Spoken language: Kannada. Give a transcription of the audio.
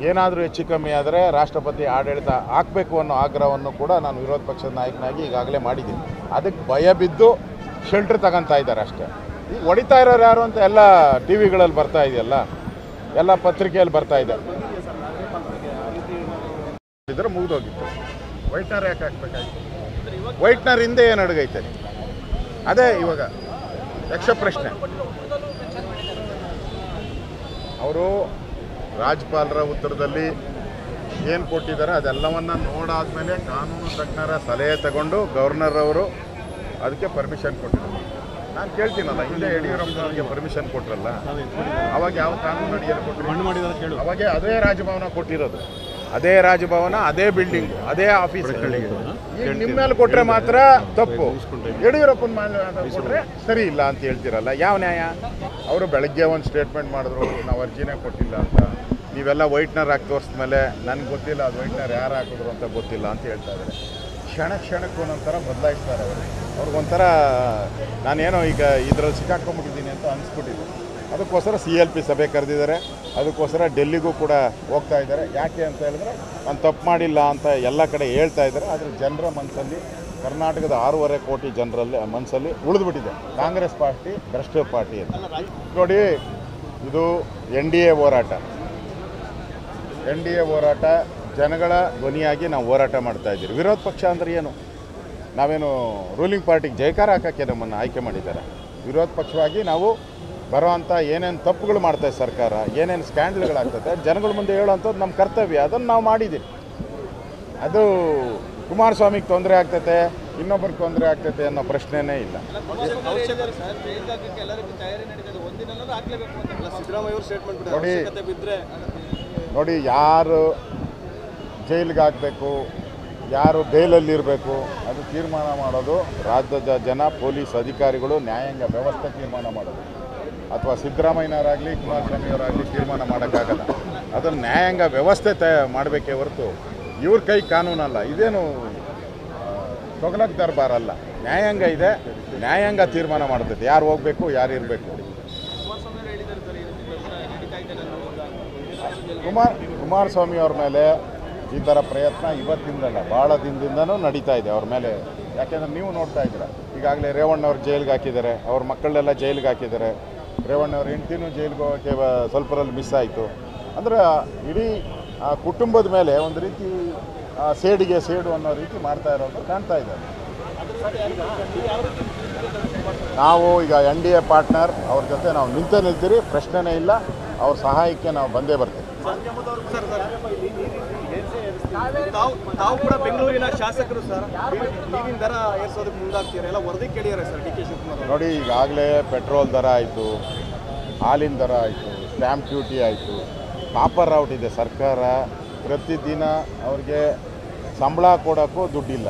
ಏನಾದರೂ ಹೆಚ್ಚು ಕಮ್ಮಿ ಆದರೆ ರಾಷ್ಟ್ರಪತಿ ಆಡಳಿತ ಹಾಕಬೇಕು ಅನ್ನೋ ಆಗ್ರಹವನ್ನು ಕೂಡ ನಾನು ವಿರೋಧ ಪಕ್ಷದ ನಾಯಕನಾಗಿ ಈಗಾಗಲೇ ಮಾಡಿದ್ದೀನಿ. ಅದಕ್ಕೆ ಭಯ ಬಿದ್ದು ಶೆಲ್ಟ್ರ್ ತಗೊತಾ ಇದ್ದಾರೆ ಅಷ್ಟೇ. ಈಗ ಹೊಡಿತಾ ಇರೋರು ಯಾರು ಅಂತ ಎಲ್ಲ ಟಿ ವಿಗಳಲ್ಲಿ ಬರ್ತಾ ಇದೆಯಲ್ಲ, ಎಲ್ಲ ಪತ್ರಿಕೆಯಲ್ಲಿ ಬರ್ತಾ ಇದೆ. ಇದ್ರೆ ಮುಗಿದೋಗಿತ್ತು. ವೈಟ್ನರ್ ಯಾಕೆ ಹಾಕ್ಬೇಕಾಗಿತ್ತು? ವೈಟ್ನರ್ ಹಿಂದೆ ಏನು ಅಡುಗೈತೆ? ಅದೇ ಇವಾಗ ಯಕ್ಷ ಪ್ರಶ್ನೆ. ಅವರು ರಾಜ್ಯಪಾಲರ ಉತ್ತರದಲ್ಲಿ ಏನು ಕೊಟ್ಟಿದ್ದಾರೆ ಅದೆಲ್ಲವನ್ನು ನೋಡಾದ್ಮೇಲೆ ಕಾನೂನು ತಜ್ಞರ ಸಲಹೆ ತಗೊಂಡು ಗವರ್ನರ್ ಅವರು ಅದಕ್ಕೆ ಪರ್ಮಿಷನ್ ಕೊಟ್ಟಿದ್ದಾರೆ. ನಾನು ಕೇಳ್ತೀನಲ್ಲ, ಹಿಂದೆ ಯಡಿಯೂರಪ್ಪನವರಿಗೆ ಪರ್ಮಿಷನ್ ಕೊಟ್ಟರಲ್ಲ, ಅವಾಗ ಯಾವ ಕಾನೂನು ಅಡಿಯಲ್ಲಿ ಕೊಟ್ಟರು? ಅವಾಗ ಅದೇ ರಾಜಭವನ ಕೊಟ್ಟಿರೋದು, ಅದೇ ರಾಜಭವನ, ಅದೇ ಬಿಲ್ಡಿಂಗ್, ಅದೇ ಆಫೀಸ್. ಈಗ ನಿಮ್ಮ ಮೇಲೆ ಕೊಟ್ಟರೆ ಮಾತ್ರ ತಪ್ಪು, ಯಡಿಯೂರಪ್ಪನ ಮೇಲೆ ಕೊಟ್ಟರೆ ಸರಿ ಇಲ್ಲ ಅಂತ ಹೇಳ್ತೀರಲ್ಲ, ಯಾವ ನ್ಯಾಯ? ಅವರು ಬೆಳಗ್ಗೆ ಒಂದು ಸ್ಟೇಟ್ಮೆಂಟ್ ಮಾಡಿದ್ರು, ನಾವು ಅರ್ಜಿನೇ ಕೊಟ್ಟಿಲ್ಲ ಅಂತ. ನೀವೆಲ್ಲ ವೈಟ್ನರ್ ಹಾಕಿ ತೋರಿಸ್ಮೇಲೆ ನನಗೆ ಗೊತ್ತಿಲ್ಲ ಅದು ವೈಟ್ನರ್ ಯಾರು ಹಾಕಿದ್ರು ಅಂತ ಗೊತ್ತಿಲ್ಲ ಅಂತ ಹೇಳ್ತಾ ಇದ್ದಾರೆ. ಕ್ಷಣಕ್ಕೂ ಒಂದೊಂಥರ ಬದಲಾಯಿಸ್ತಾರೆ ಅವರು. ಅವ್ರಿಗೊಂಥರ ನಾನೇನೋ ಈಗ ಇದರಲ್ಲಿ ಸಿಕ್ಕಾಕೊಂಡ್ಬಿಟ್ಟಿದ್ದೀನಿ ಅಂತ ಅನಿಸ್ಬಿಟ್ಟಿದೆ. ಅದಕ್ಕೋಸ್ಕರ CLP ಸಭೆ ಕರೆದಿದ್ದಾರೆ. ಅದಕ್ಕೋಸ್ಕರ ಡೆಲ್ಲಿಗೂ ಕೂಡ ಹೋಗ್ತಾ ಇದ್ದಾರೆ. ಯಾಕೆ ಅಂತ ಹೇಳಿದ್ರೆ ನಾನು ತಪ್ಪು ಮಾಡಿಲ್ಲ ಅಂತ ಎಲ್ಲ ಕಡೆ ಹೇಳ್ತಾ ಇದ್ದಾರೆ. ಆದರೆ ಜನರ ಮನಸ್ಸಲ್ಲಿ, ಕರ್ನಾಟಕದ 6.5 ಕೋಟಿ ಜನರಲ್ಲಿ ಮನಸ್ಸಲ್ಲಿ ಉಳಿದುಬಿಟ್ಟಿದೆ ಕಾಂಗ್ರೆಸ್ ಪಾರ್ಟಿ ಭ್ರಷ್ಟ ಪಾರ್ಟಿ ಅಂತ. ನೋಡಿ, ಇದು NDA ಹೋರಾಟ. NDA ಹೋರಾಟ ಜನಗಳ ಧ್ವನಿಯಾಗಿ ನಾವು ಹೋರಾಟ ಮಾಡ್ತಾ ಇದ್ದೀವಿ. ವಿರೋಧ ಪಕ್ಷ ಅಂದರೆ ಏನು? ನಾವೇನು ರೂಲಿಂಗ್ ಪಾರ್ಟಿಗೆ ಜಯಕಾರ ಹಾಕೋಕ್ಕೆ ನಮ್ಮನ್ನು ಆಯ್ಕೆ ಮಾಡಿದ್ದಾರೆ? ವಿರೋಧ ಪಕ್ಷವಾಗಿ ನಾವು ಬರೋವಂಥ ಏನೇನು ತಪ್ಪುಗಳು ಮಾಡ್ತಾ ಇದೆ ಸರ್ಕಾರ, ಏನೇನು ಸ್ಕ್ಯಾಂಡಲ್ಗಳಾಗ್ತದೆ ಜನಗಳ ಮುಂದೆ ಹೇಳೋವಂಥದ್ದು ನಮ್ಮ ಕರ್ತವ್ಯ. ಅದನ್ನು ನಾವು ಮಾಡಿದ್ದೀವಿ. ಅದು ಕುಮಾರಸ್ವಾಮಿಗೆ ತೊಂದರೆ ಆಗ್ತೈತೆ, ಇನ್ನೊಬ್ಬರಿಗೆ ತೊಂದರೆ ಆಗ್ತೈತೆ ಅನ್ನೋ ಪ್ರಶ್ನೆನೇ ಇಲ್ಲ. ನೋಡಿ, ಯಾರು ಜೈಲಿಗೆ ಹಾಕಬೇಕು, ಯಾರು ಬೇಲಲ್ಲಿರಬೇಕು, ಅದು ತೀರ್ಮಾನ ಮಾಡೋದು ರಾಜ್ಯದ ಜನ, ಪೊಲೀಸ್ ಅಧಿಕಾರಿಗಳು, ನ್ಯಾಯಾಂಗ ವ್ಯವಸ್ಥೆ ತೀರ್ಮಾನ ಮಾಡೋದು. ಅಥವಾ ಸಿದ್ದರಾಮಯ್ಯನವರಾಗಲಿ ಕುಮಾರಸ್ವಾಮಿಯವರಾಗಲಿ ತೀರ್ಮಾನ ಮಾಡೋಕ್ಕಾಗಲ್ಲ. ಅದನ್ನು ನ್ಯಾಯಾಂಗ ವ್ಯವಸ್ಥೆ ಮಾಡಬೇಕೇ ಹೊರತು ಇವ್ರ ಕೈ ಕಾನೂನಲ್ಲ. ಇದೇನು ತೊಗಲಕ್ ದರ್ಬಾರ್ ಅಲ್ಲ, ನ್ಯಾಯಾಂಗ ಇದೆ. ನ್ಯಾಯಾಂಗ ತೀರ್ಮಾನ ಮಾಡ್ತೈತೆ ಯಾರು ಹೋಗಬೇಕು, ಯಾರು ಇರಬೇಕು. ಕುಮಾರಸ್ವಾಮಿ ಅವ್ರ ಮೇಲೆ ಈ ಥರ ಪ್ರಯತ್ನ ಇವತ್ತಿಂದಲ್ಲ, ಭಾಳ ದಿನದಿಂದನೂ ನಡೀತಾ ಇದೆ ಅವ್ರ ಮೇಲೆ. ಯಾಕೆಂದರೆ ನೀವು ನೋಡ್ತಾ ಇದ್ದೀರ, ಈಗಾಗಲೇ ರೇವಣ್ಣವ್ರು ಜೈಲಿಗೆ ಹಾಕಿದ್ದಾರೆ, ಅವ್ರ ಮಕ್ಕಳನ್ನೆಲ್ಲ ಜೈಲಿಗೆ ಹಾಕಿದ್ದಾರೆ. ರೇವಣ್ಣವ್ರ ಹೆಂಡ್ತಿನೂ ಜೈಲಿಗೆ ಹೋಗೋಕ್ಕೆ ಸ್ವಲ್ಪರಲ್ಲಿ ಮಿಸ್ ಆಯಿತು. ಅಂದರೆ ಇಡೀ ಕುಟುಂಬದ ಮೇಲೆ ಒಂದು ರೀತಿ ಸೇಡಿಗೆ ಸೇಡು ಅನ್ನೋ ರೀತಿ ಮಾಡ್ತಾ ಇರೋದು ಕಾಣ್ತಾ ಇದ್ದಾರೆ. ನಾವು ಈಗ NDA ಪಾರ್ಟ್ನರ್, ಅವ್ರ ಜೊತೆ ನಾವು ನಿಲ್ತೀರಿ, ಪ್ರಶ್ನೆನೇ ಇಲ್ಲ. ಅವ್ರ ಸಹಾಯಕ್ಕೆ ನಾವು ಬಂದೇ ಬರ್ತೀವಿ. ತಾವು ಕೂಡ ಬೆಂಗಳೂರಿನ ಶಾಸಕರು ಸರ್, ನೀರಿನ ದರ ಏರಿಸೋದಕ್ಕೆ ಮುಂದಾಗ್ತೀರಾ? ಎಲ್ಲ ವರದಿ ಕೇಳಿದ್ದಾರೆ ಸರ್ DK ಶಿವಕುಮಾರ್. ನೋಡಿ, ಈಗಾಗಲೇ ಪೆಟ್ರೋಲ್ ದರ ಆಯಿತು, ಹಾಲಿನ ದರ ಆಯಿತು, ಸ್ಟ್ಯಾಂಪ್ ಡ್ಯೂಟಿ ಆಯಿತು, ಕಾಪರ್ ಔಟ್ ಇದೆ. ಸರ್ಕಾರ ಪ್ರತಿದಿನ ಅವ್ರಿಗೆ ಸಂಬಳ ಕೊಡೋಕ್ಕೂ ದುಡ್ಡಿಲ್ಲ.